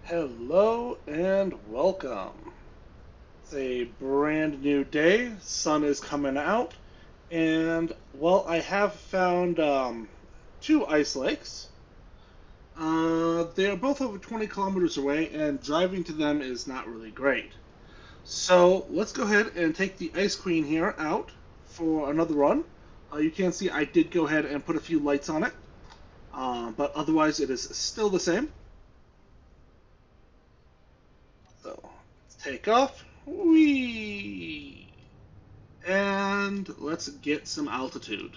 Hello and welcome. It's a brand new day. Sun is coming out, and well, I have found two ice lakes. They are both over 20 kilometers away, and driving to them is not really great. So let's go ahead and take the Ice Queen here out for another run. You can see I did go ahead and put a few lights on it, but otherwise it is still the same. So let's take off. Whee! And let's get some altitude.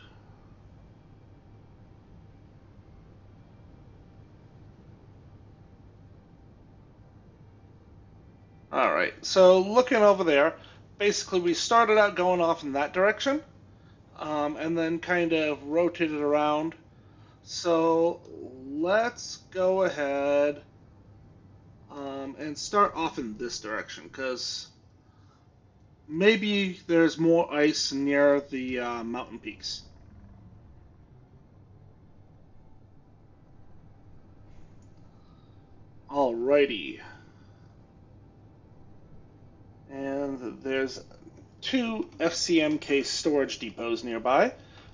Alright, so looking over there, basically we started out going off in that direction, and then kind of rotated around. So let's go ahead and start off in this direction, because maybe there's more ice near the mountain peaks. Alrighty. And there's two FCMK storage depots nearby.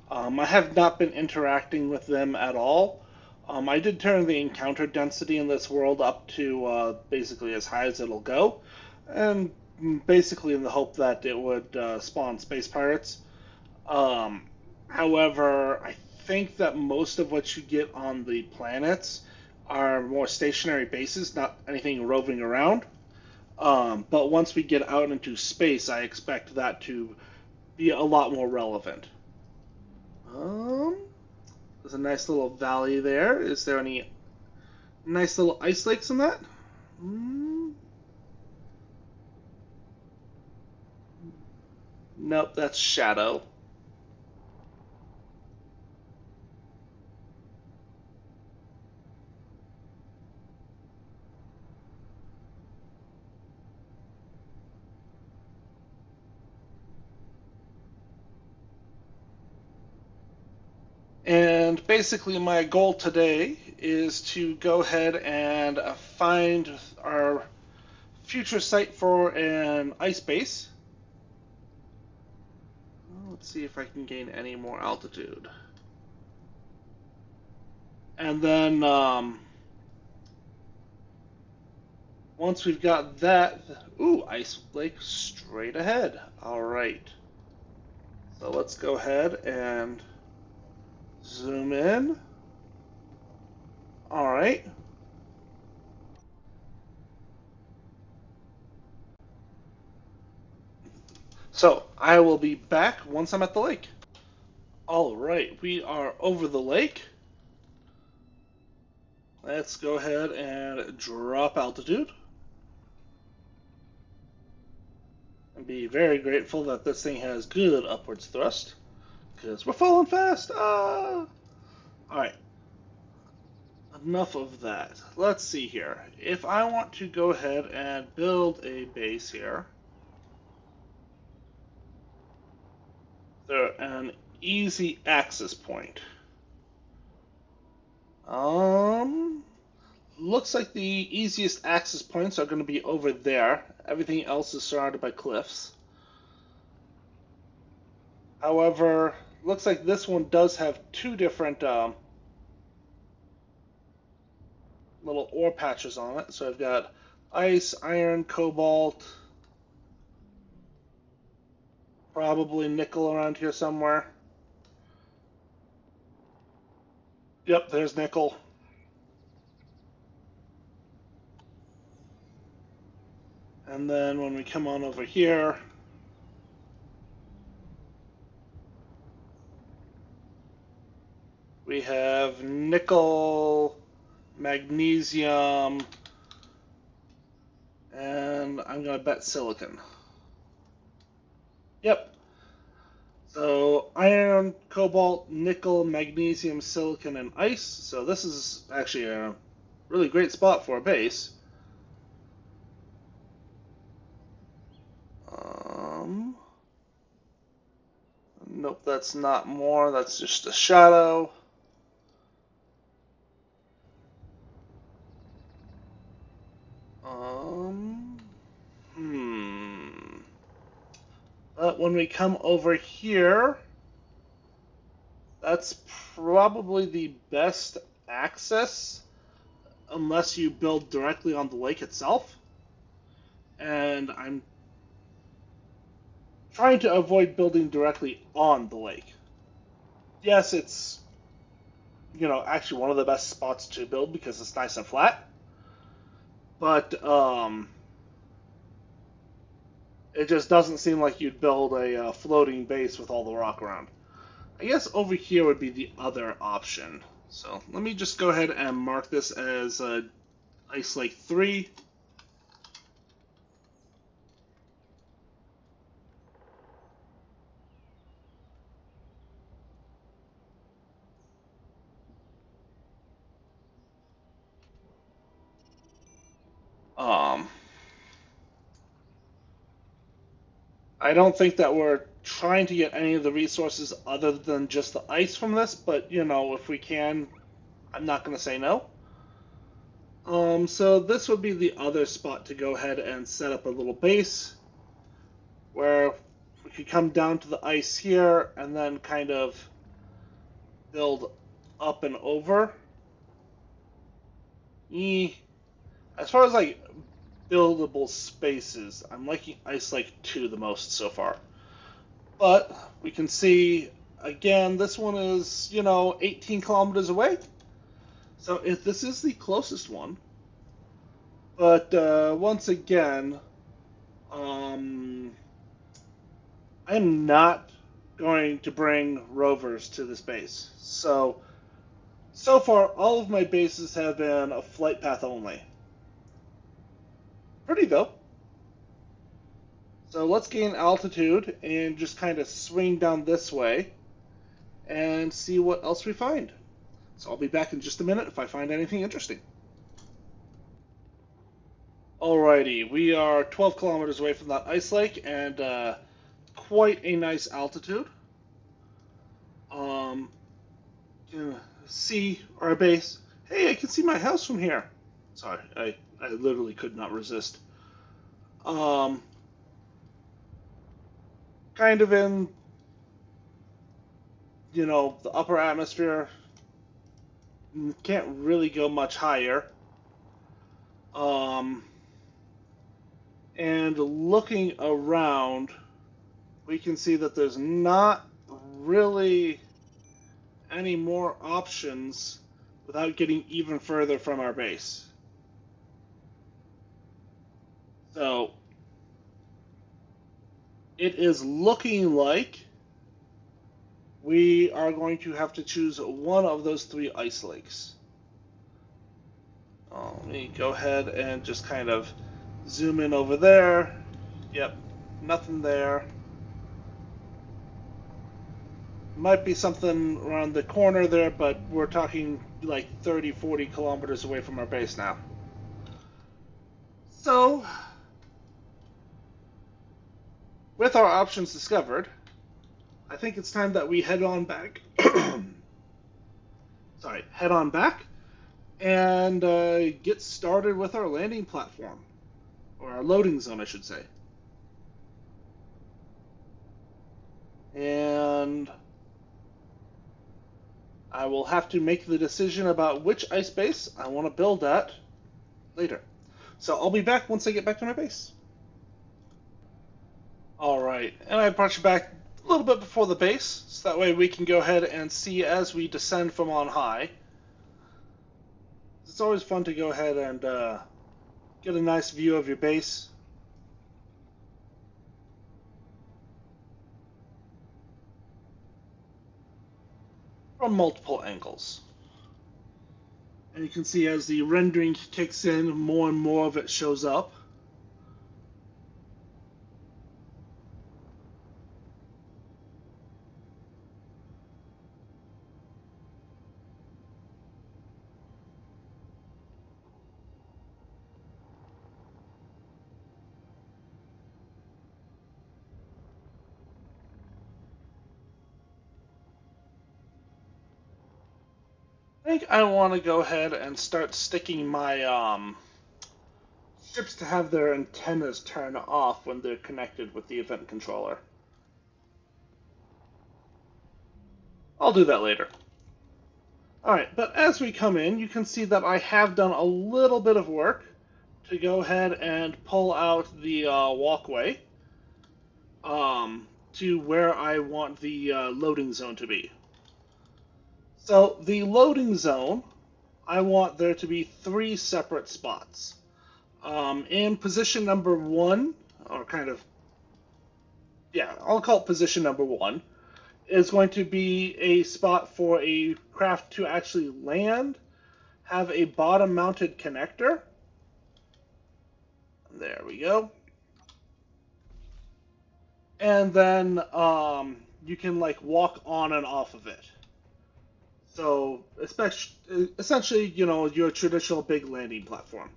I have not been interacting with them at all. I did turn the encounter density in this world up to basically as high as it'll go, and basically in the hope that it would spawn space pirates. Um, However, I think that most of what you get on the planets are more stationary bases, not anything roving around. But once we get out into space, I expect that to be a lot more relevant. Um, there's a nice little valley there. Is there any nice little ice lakes in that? Mm, nope, that's shadow. And basically, my goal today is to go ahead and find our future site for an ice base. Let's see if I can gain any more altitude. And then once we've got that, ooh, Ice Lake straight ahead. All right. So let's go ahead and zoom in. All right. So I will be back once I'm at the lake. All right, we are over the lake. Let's go ahead and drop altitude. And be very grateful that this thing has good upwards thrust, because we're falling fast. Ah! All right, enough of that. Let's see here. If I want to go ahead and build a base here, there an easy access point. Um, Looks like the easiest access points are going to be over there. Everything else is surrounded by cliffs. However, looks like this one does have two different little ore patches on it. So I've got ice, iron, cobalt, probably nickel around here somewhere. Yep, there's nickel. And then when we come on over here, we have nickel, magnesium, and I'm going to bet silicon. Yep. So iron, cobalt, nickel, magnesium, silicon, and ice. So this is actually a really great spot for a base. Um, nope, that's not more. That's just a shadow. Um, hmm. But when we come over here, that's probably the best access unless you build directly on the lake itself. And I'm trying to avoid building directly on the lake. Yes, it's actually one of the best spots to build because it's nice and flat. But it just doesn't seem like you'd build a floating base with all the rock around. I guess over here would be the other option. So let me just go ahead and mark this as Ice Lake 3. Um, I don't think that we're trying to get any of the resources other than just the ice from this, but if we can, I'm not going to say no. So this would be the other spot to go ahead and set up a little base where we could come down to the ice here and then kind of build up and over. As far as like buildable spaces, I'm liking Ice Lake 2 the most so far. But we can see again, this one is 18 kilometers away. So if this is the closest one, but once again, um, I'm not going to bring rovers to this base. So far, all of my bases have been a flight path only. Pretty though. So let's gain altitude and just kind of swing down this way and see what else we find. So I'll be back in just a minute if I find anything interesting. Alrighty, we are 12 kilometers away from that ice lake and quite a nice altitude. Um, see our base. Hey, I can see my house from here. Sorry, I literally could not resist. Um, kind of in, the upper atmosphere. Can't really go much higher. Um, and looking around, we can see that there's not really any more options without getting even further from our base. So it is looking like we are going to have to choose one of those three ice lakes. Let me go ahead and just kind of zoom in over there. Yep, nothing there. Might be something around the corner there, but we're talking like 30, 40 kilometers away from our base now. So, with our options discovered, I think it's time that we head on back. Sorry, head on back and get started with our landing platform, or our loading zone, I should say. And I will have to make the decision about which ice base I want to build at later. So I'll be back once I get back to my base. Alright, and I brought you back a little bit before the base, so that way we can go ahead and see as we descend from on high. It's always fun to go ahead and get a nice view of your base. From multiple angles. And you can see as the rendering kicks in, more and more of it shows up. I think I want to go ahead and start sticking my ships to have their antennas turn off when they're connected with the event controller. I'll do that later. Alright, but as we come in, you can see that I have done a little bit of work to go ahead and pull out the walkway to where I want the loading zone to be. So the loading zone, I want there to be 3 separate spots. In position number 1, or kind of, yeah, I'll call it position number 1, is going to be a spot for a craft to actually land, have a bottom mounted connector. There we go. And then you can like walk on and off of it. So, essentially, you know, your traditional big landing platform.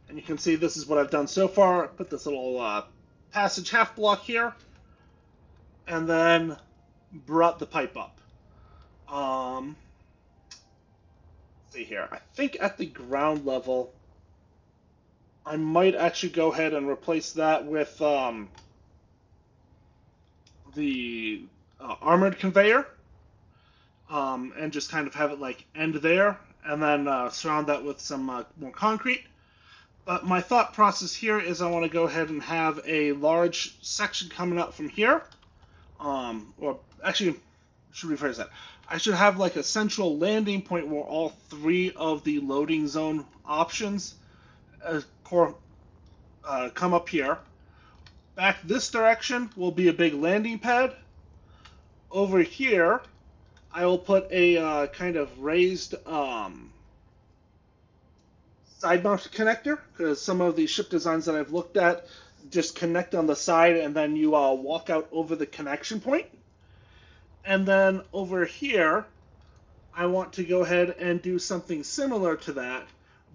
And you can see this is what I've done so far. Put this little passage half block here, and then brought the pipe up. Let's see here. I think at the ground level, I might actually go ahead and replace that with the armored conveyor, and just kind of have it like end there, and then surround that with some more concrete. But my thought process here is I want to go ahead and have a large section coming up from here, or actually, I should rephrase that. I should have like a central landing point where all 3 of the loading zone options come up here. Back this direction will be a big landing pad. Over here, I will put a kind of raised side mount connector, because some of the ship designs that I've looked at just connect on the side and then you walk out over the connection point. And then over here, I want to go ahead and do something similar to that,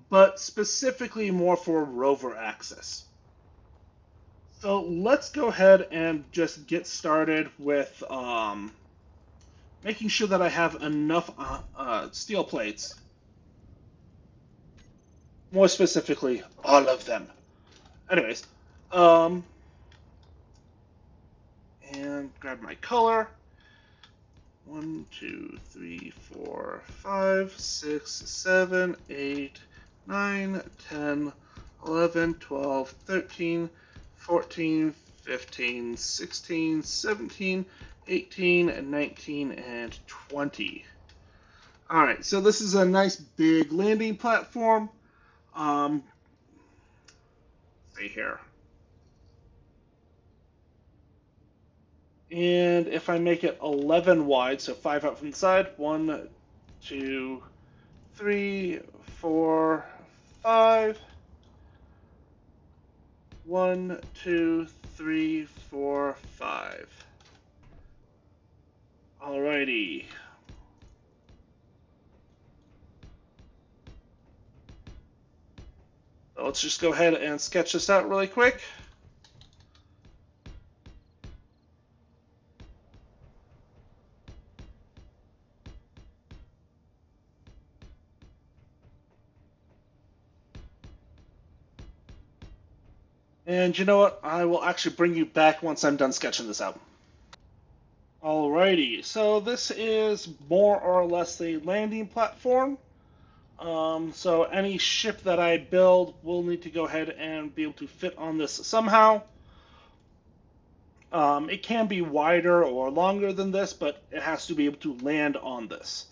but specifically more for rover access. So let's go ahead and just get started with making sure that I have enough steel plates. More specifically, all of them. Anyways, and grab my color. 1, 2, 3, 4, 5, 6, 7, 8, 9, 10, 11, 12, 13, 14, 15, 16, 17, 18, and 19, and 20. Alright, so this is a nice big landing platform. See here. And if I make it 11 wide, so 5 out from the side, 1, 2, 3, 4, 5. 1, 2, 3, 4, 5. Alrighty. So let's just go ahead and sketch this out really quick. And you know what? I will actually bring you back once I'm done sketching this out. Alrighty, so this is more or less a landing platform. So any ship that I build will need to go ahead and be able to fit on this somehow. It can be wider or longer than this, but it has to be able to land on this.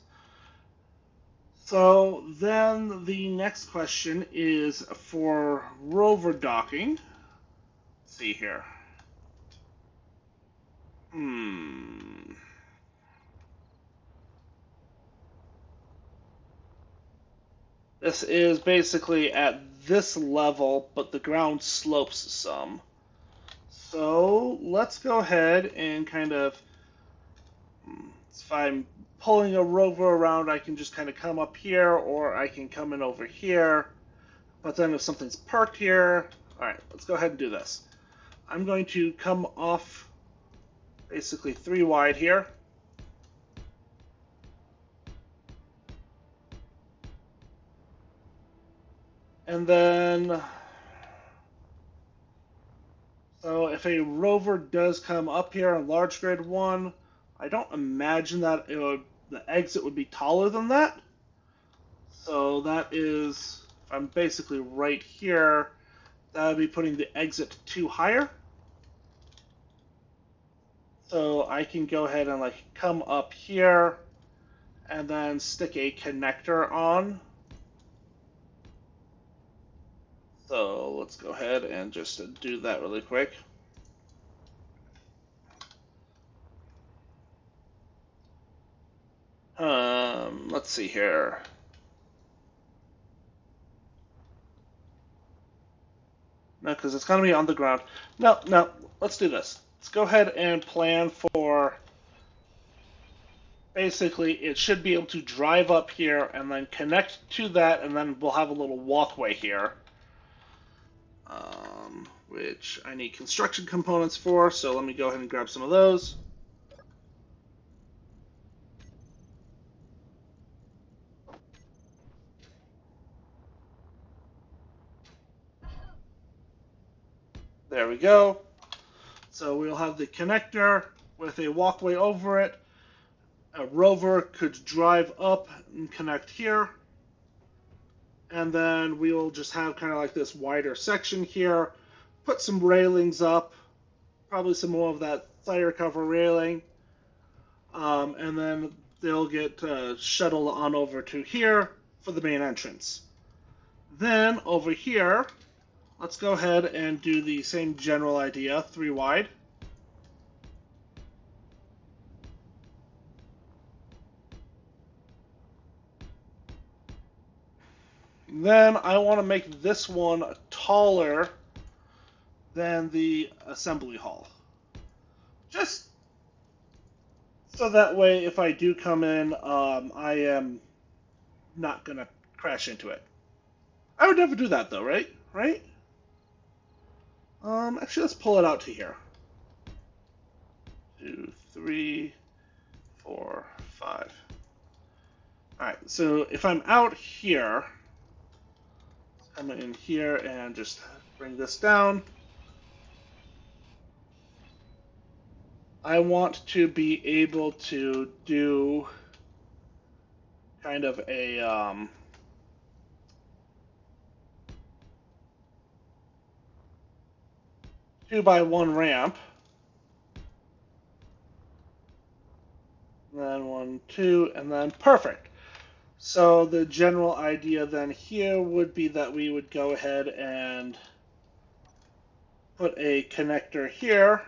So then the next question is for rover docking. Let's see here. This is basically at this level, but the ground slopes some. So let's go ahead and kind of, if I'm pulling a rover around, I can just kind of come up here, or I can come in over here. But then if something's parked here, all right, let's go ahead and do this. I'm going to come off basically 3 wide here. And then So if a rover does come up here on large grid 1, I don't imagine that the exit would be taller than that. So that is, if I'm basically right here, that would be putting the exit 2 higher. So I can go ahead and like come up here and then stick a connector on. So let's go ahead and just do that really quick. Let's see here. No, because it's going to be on the ground. No, no, let's do this. Let's go ahead and plan for, basically, it should be able to drive up here and then connect to that, and then we'll have a little walkway here. Which I need construction components for, so let me go ahead and grab some of those. There we go. So we'll have the connector with a walkway over it. A rover could drive up and connect here. And then we will just have kind of like this wider section here. Put some railings up, probably some more of that fire cover railing. And then they'll get shuttled on over to here for the main entrance. Then over here, let's go ahead and do the same general idea, 3 wide. Then I want to make this one taller than the assembly hall. Just so that way, if I do come in, I am not going to crash into it. I would never do that, though, right? Right? Actually, let's pull it out to here. 2, 3, 4, 5. Alright, so if I'm out here, come in here and just bring this down. I want to be able to do kind of a 2x1 ramp. And then 1, 2, and then perfect. So the general idea then here would be that we would go ahead and put a connector here,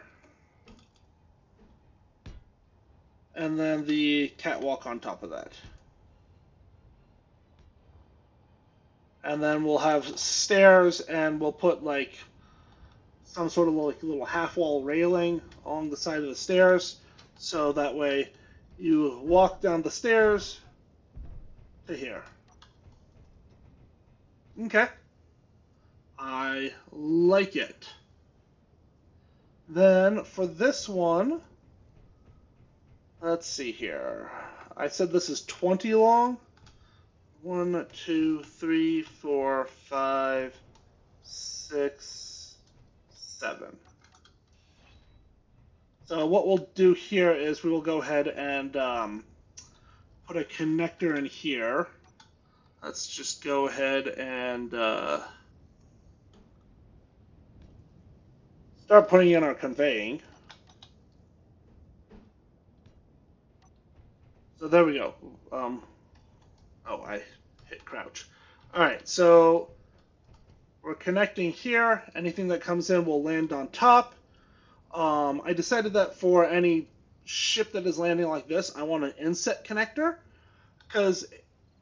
and then the catwalk on top of that. And then we'll have stairs, and we'll put like some sort of like little half wall railing along the side of the stairs, so that way you walk down the stairs to here. Okay. I like it. Then for this one, let's see here. I said this is 20 long. 1, 2, 3, 4, 5, 6, 7. So what we'll do here is we will go ahead and put a connector in here. Let's just go ahead and start putting in our conveying. So there we go. Oh, I hit crouch. All right, so we're connecting here. Anything that comes in will land on top. I decided that for any ship that is landing like this, I want an inset connector, because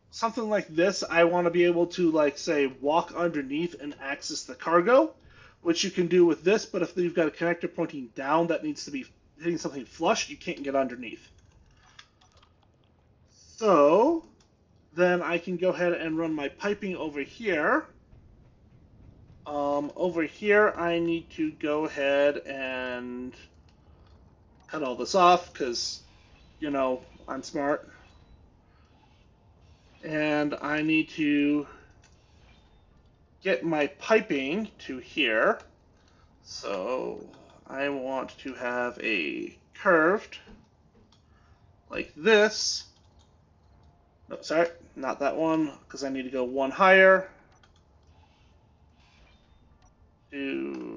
something like this, I want to be able to, like, say, walk underneath and access the cargo, which you can do with this, but if you've got a connector pointing down that needs to be hitting something flush, you can't get underneath. So then I can go ahead and run my piping over here. Over here, I need to go ahead and cut all this off because, you know, I'm smart. And I need to get my piping to here. So I want to have a curved like this. No, sorry, not that one, because I need to go one higher. To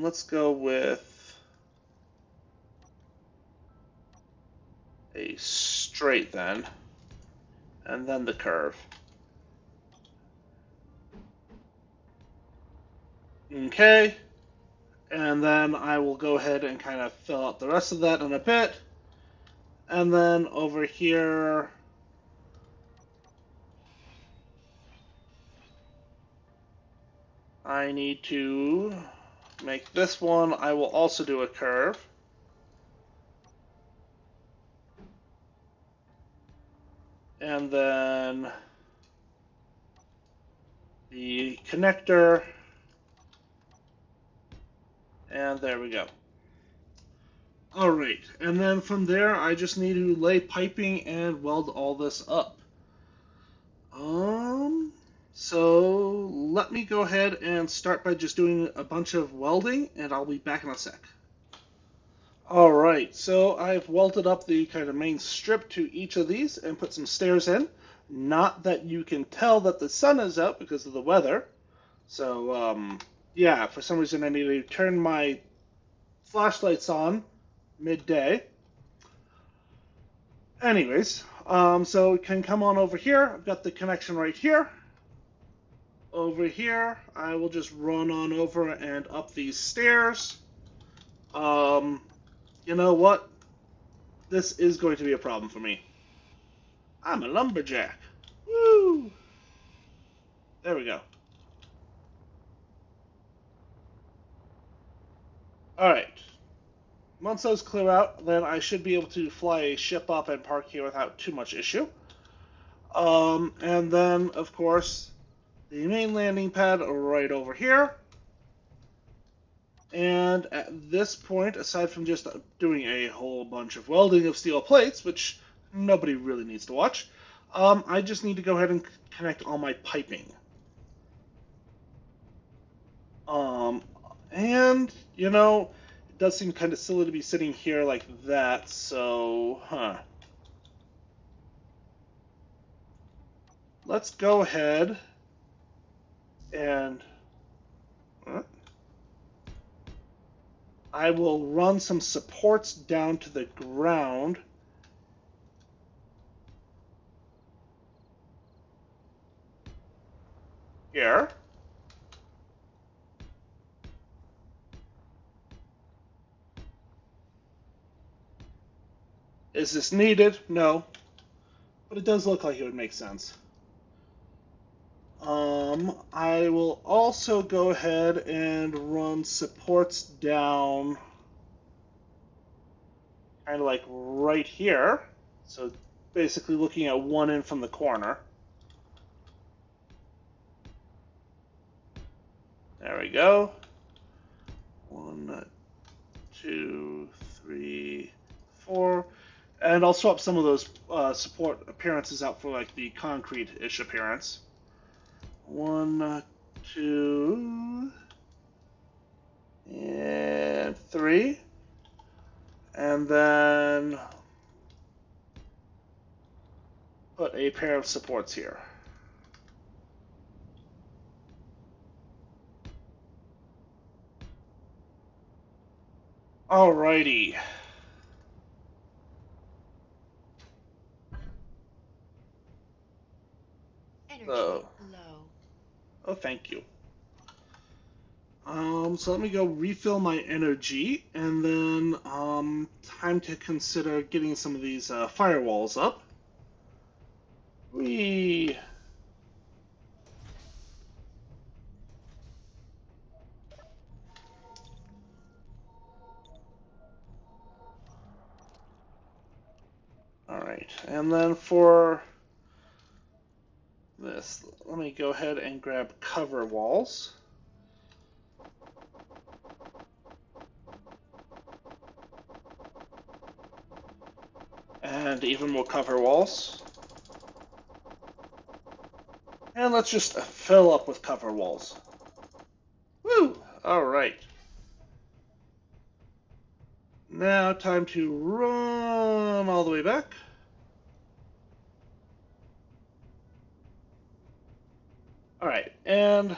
let's go with a straight then, and then the curve. Okay, and then I will go ahead and kind of fill out the rest of that in a bit. And then over here, I need to make this one. I will also do a curve. And then the connector. And there we go. All right, and then from there, I just need to lay piping and weld all this up. Um, so let me go ahead and start by just doing a bunch of welding, and I'll be back in a sec. All right, so I've welded up the kind of main strip to each of these and put some stairs in. Not that you can tell that the sun is out because of the weather. So, yeah, for some reason I need to turn my flashlights on midday. Anyways, so it can come on over here. I've got the connection right here. Over here, I will just run on over and up these stairs. Um, you know what? This is going to be a problem for me. I'm a lumberjack. Woo! There we go. Alright. Once those clear out, then I should be able to fly a ship up and park here without too much issue. And then, of course, the main landing pad right over here. And at this point, aside from just doing a whole bunch of welding of steel plates, which nobody really needs to watch, I just need to go ahead and connect all my piping. Um, and, you know, it does seem kind of silly to be sitting here like that, so, Let's go ahead and I will run some supports down to the ground. Here. Is this needed? No. But it does look like it would make sense. I will also go ahead and run supports down kind of like right here. So basically looking at one in from the corner. There we go. 1, 2, 3, 4. And I'll swap some of those support appearances out for like the concrete-ish appearance. 1, 2, and 3. And then put a pair of supports here. Alrighty. Energy low. Oh, thank you. So let me go refill my energy, and then time to consider getting some of these firewalls up. Whee! Alright, and then for this, let me go ahead and grab cover walls. And even more cover walls. And let's just fill up with cover walls. Woo! Alright. Now time to run all the way back. Alright, and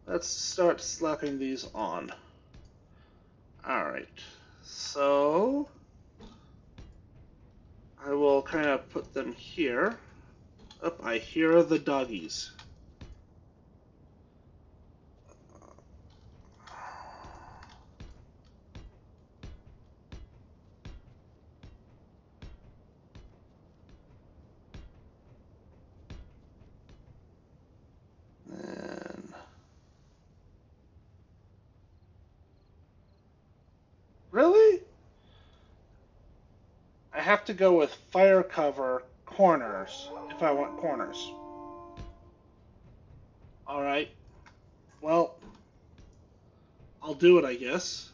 let's start slapping these on. Alright, so I will kind of put them here. Up, I hear the doggies. And really? I have to go with fire cover corners if I want corners. Alright, well, I'll do it, I guess.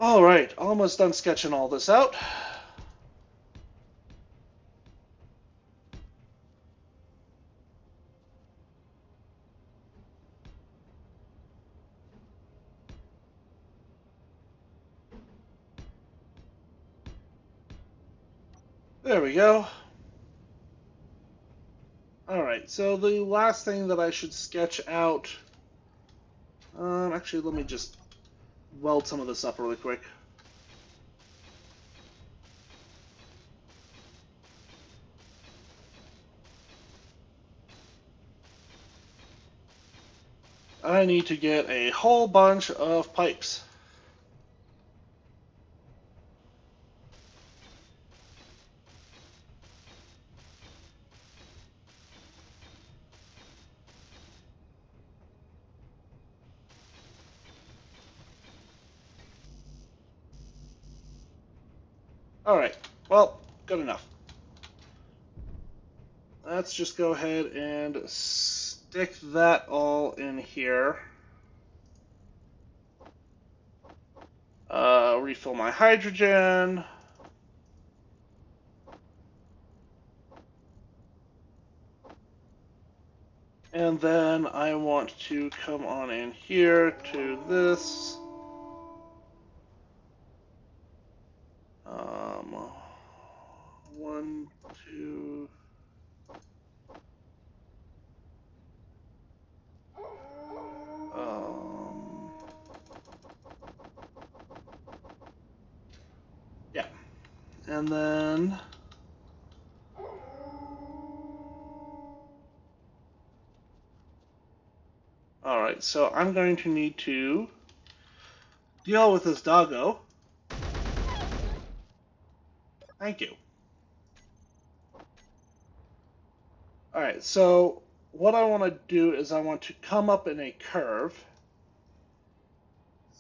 Alright, almost done sketching all this out. There we go. Alright, so the last thing that I should sketch out... actually, let me just weld some of this up really quick. I need to get a whole bunch of pipes. Alright, well, good enough. Let's just go ahead and stick that all in here. Refill my hydrogen. And then I want to come on in here to this. One, two. Yeah. And then alright, so I'm going to need to deal with this doggo. Thank you. Alright, so what I want to do is I want to come up in a curve.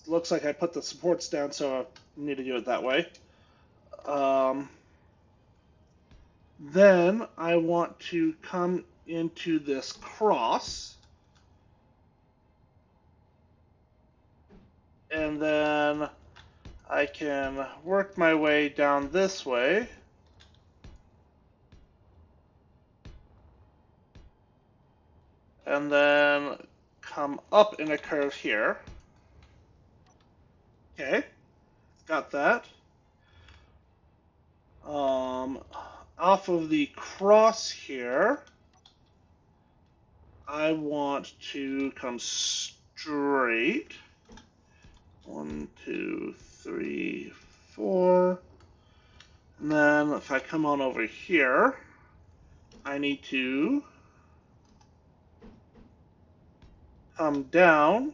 Looks like I put the supports down, so I need to do it that way. Then I want to come into this cross. And then I can work my way down this way. And then come up in a curve here. Okay, got that. Off of the cross here, I want to come straight. 1, 2, 3, 4. And then if I come on over here, I need to come down,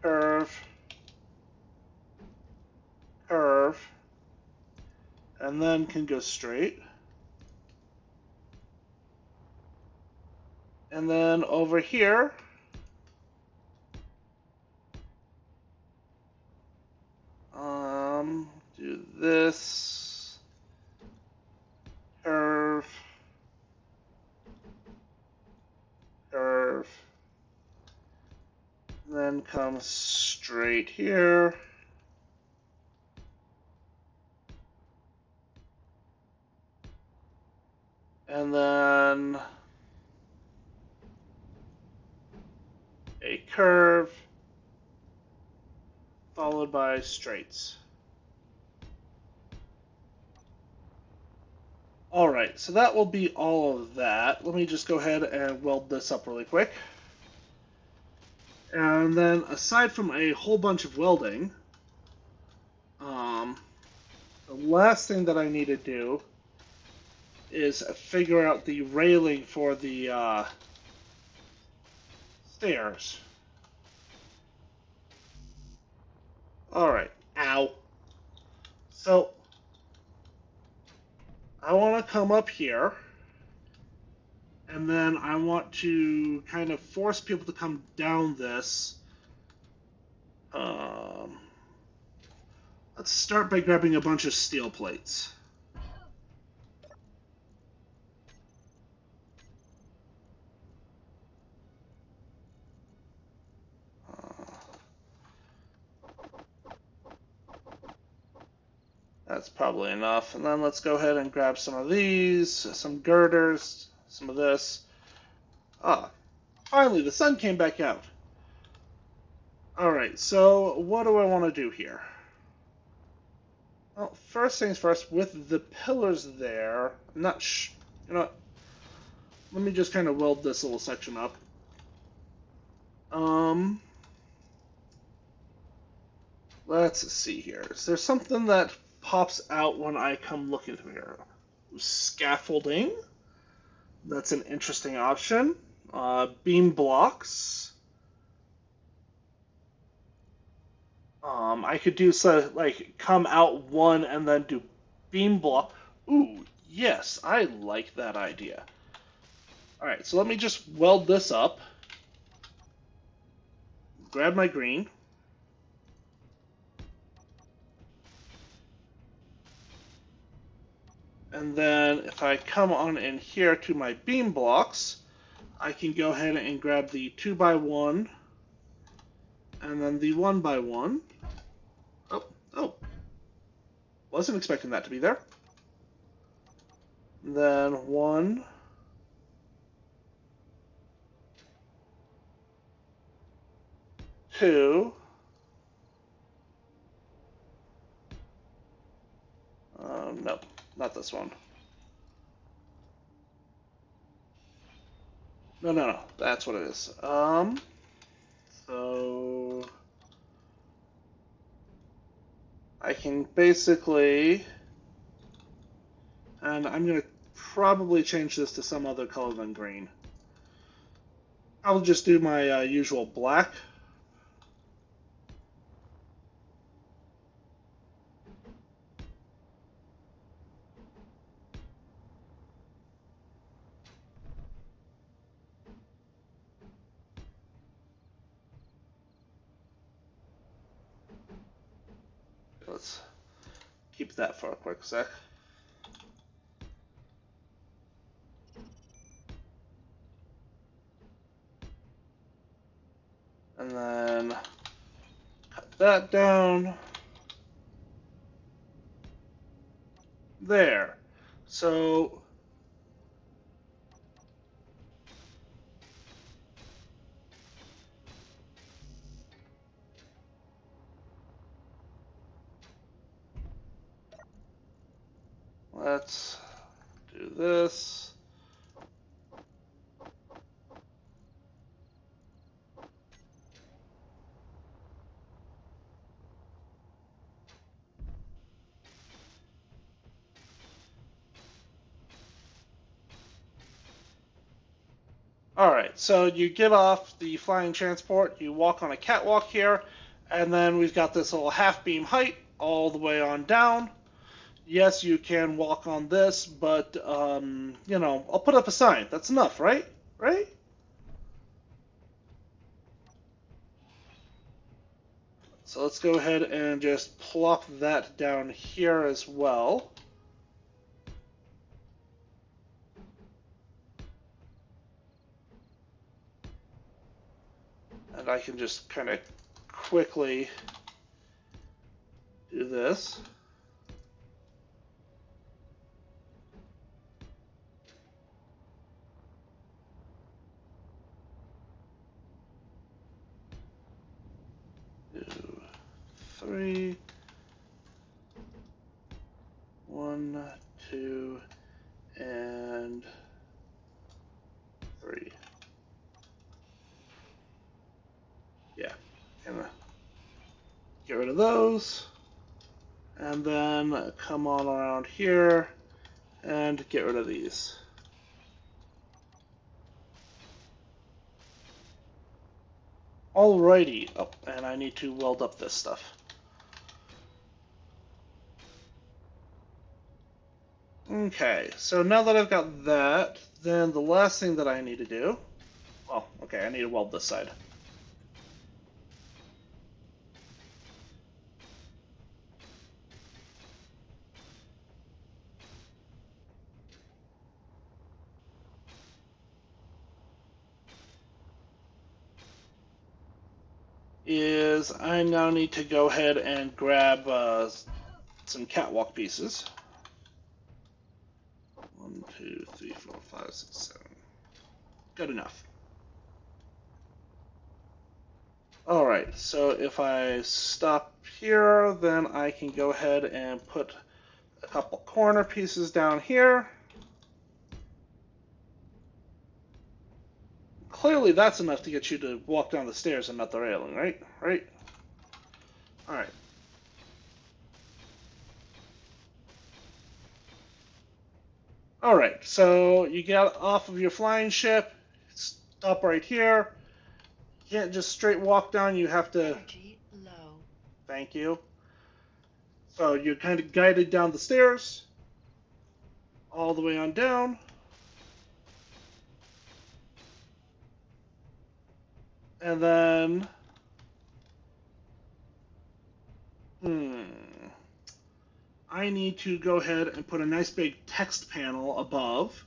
curve, curve, and then can go straight. And then over here, do this curve, curve, then come straight here. And then a curve, followed by straights. All right, so that will be all of that. Let me just go ahead and weld this up really quick. And then aside from a whole bunch of welding, the last thing that I need to do is figure out the railing for the stairs. All right, ow. So I want to come up here, and then I want to kind of force people to come down this. Um, let's start by grabbing a bunch of steel plates. That's probably enough. And then let's go ahead and grab some of these, some girders, some of this. Ah, finally, the sun came back out. Alright, so what do I want to do here? Well, first things first, with the pillars there, I'm not you know what? Let me just kind of weld this little section up. Let's see here. Is there something that pops out when I come looking through here? Scaffolding. That's an interesting option. Beam blocks. I could do so, like come out one and then do beam block. Ooh, yes, I like that idea. All right, so let me just weld this up. Grab my green. And then if I come on in here to my beam blocks, I can go ahead and grab the 2x1 and then the 1x1. Oh, wasn't expecting that to be there. And then 1, 2, no, not this one. No, that's what it is. So I can basically, and I'm going to probably change this to some other color than green. I'll just do my usual black. Let's keep that for a quick sec. And then cut that down. There. So let's do this. Alright, so you get off the flying transport, you walk on a catwalk here, and then we've got this little half beam height all the way on down. Yes, you can walk on this, but, you know, I'll put up a sign. That's enough, right? Right? So let's go ahead and just plop that down here as well. And I can just kind of quickly do this. Two, three. 1, 2, and 3. Yeah, gonna get rid of those, and then come on around here and get rid of these. Alrighty. Oh, and I need to weld up this stuff. Okay, so now that I've got that, then the last thing that I need to do, well, okay, I need to weld this side, is I now need to go ahead and grab some catwalk pieces. 1, 2, 3, 4, 5, 6, 7. Good enough. Alright, so if I stop here, then I can go ahead and put a couple corner pieces down here. Clearly that's enough to get you to walk down the stairs and not the railing, right? Right? Alright. Alright, so you get off of your flying ship, stop right here. You can't just straight walk down, you have to... Energy low. Thank you. So you're kind of guided down the stairs, all the way on down. And then... I need to go ahead and put a nice big text panel above,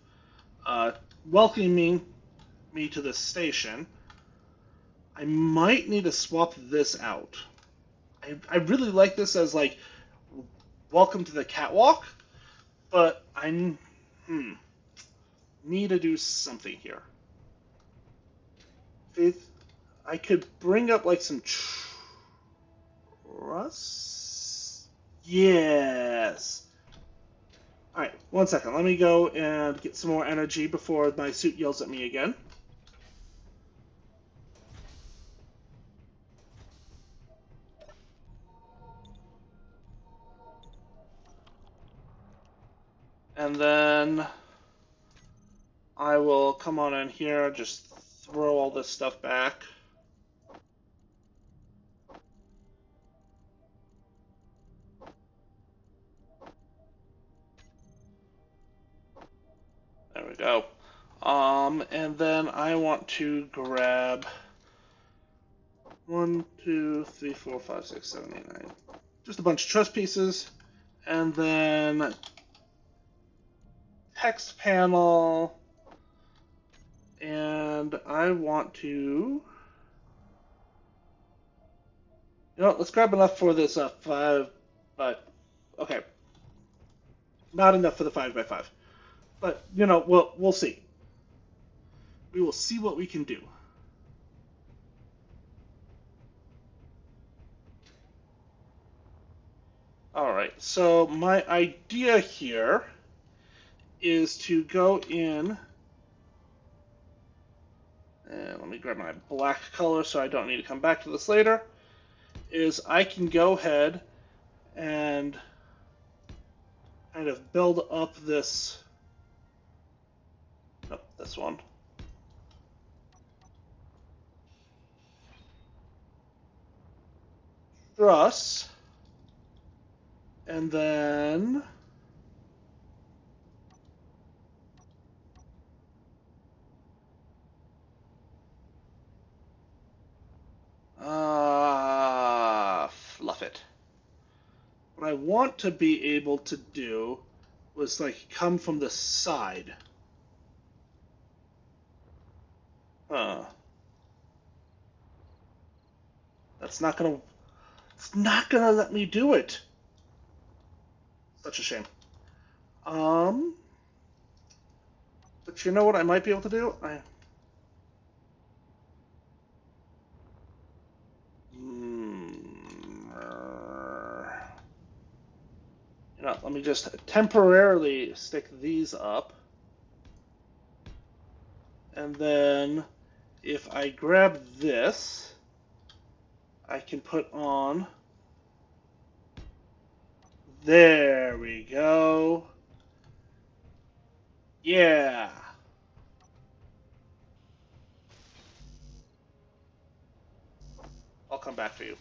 uh, welcoming me to this station. I might need to swap this out. I really like this as like, welcome to the catwalk, but I need to do something here. Faith, I could bring up like some truss. Yes. Alright, 1 second. Let me go and get some more energy before my suit yells at me again. And then I will come on in here, just throw all this stuff back. There we go. And then I want to grab 1, 2, 3, 4, 5, 6, 7, 8, 9. Just a bunch of truss pieces. And then text panel. And I want to... You know what, let's grab enough for this 5 by... Okay. Not enough for the 5 by 5. But, you know, we'll see. We will see what we can do. Alright, so my idea here is to go in, and let me grab my black color so I don't need to come back to this later, is I can go ahead and kind of build up this, nope, this one. Truss, and then want to be able to do was like come from the side. Huh. That's not gonna. It's not gonna let me do it. Such a shame. Um. But you know what I might be able to do? Let me just temporarily stick these up. And then if I grab this, I can put on. There we go. Yeah. I'll come back for you.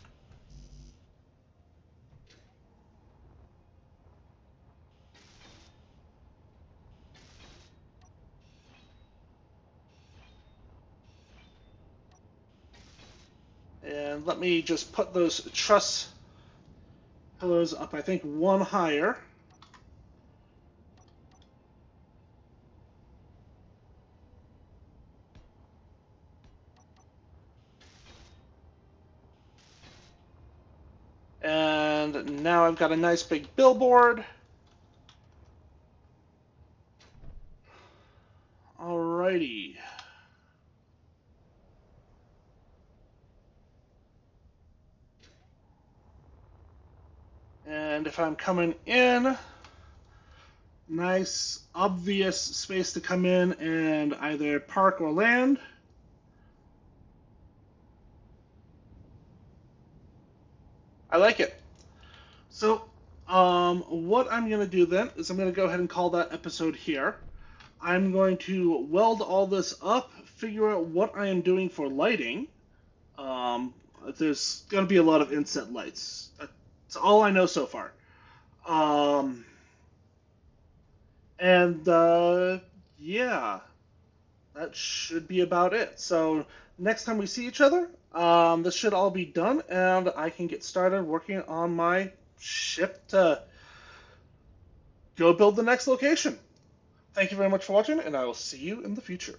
And let me just put those truss pillows up, I think, one higher. And now I've got a nice big billboard. Alrighty. And if I'm coming in, nice, obvious space to come in and either park or land. I like it. So, what I'm going to do then is I'm going to go ahead and call that episode here. I'm going to weld all this up, figure out what I am doing for lighting. Um, there's going to be a lot of inset lights. That's all I know so far. Um, and yeah, that should be about it. So next time we see each other, this should all be done, and I can get started working on my ship to go build the next location. Thank you very much for watching, and I will see you in the future.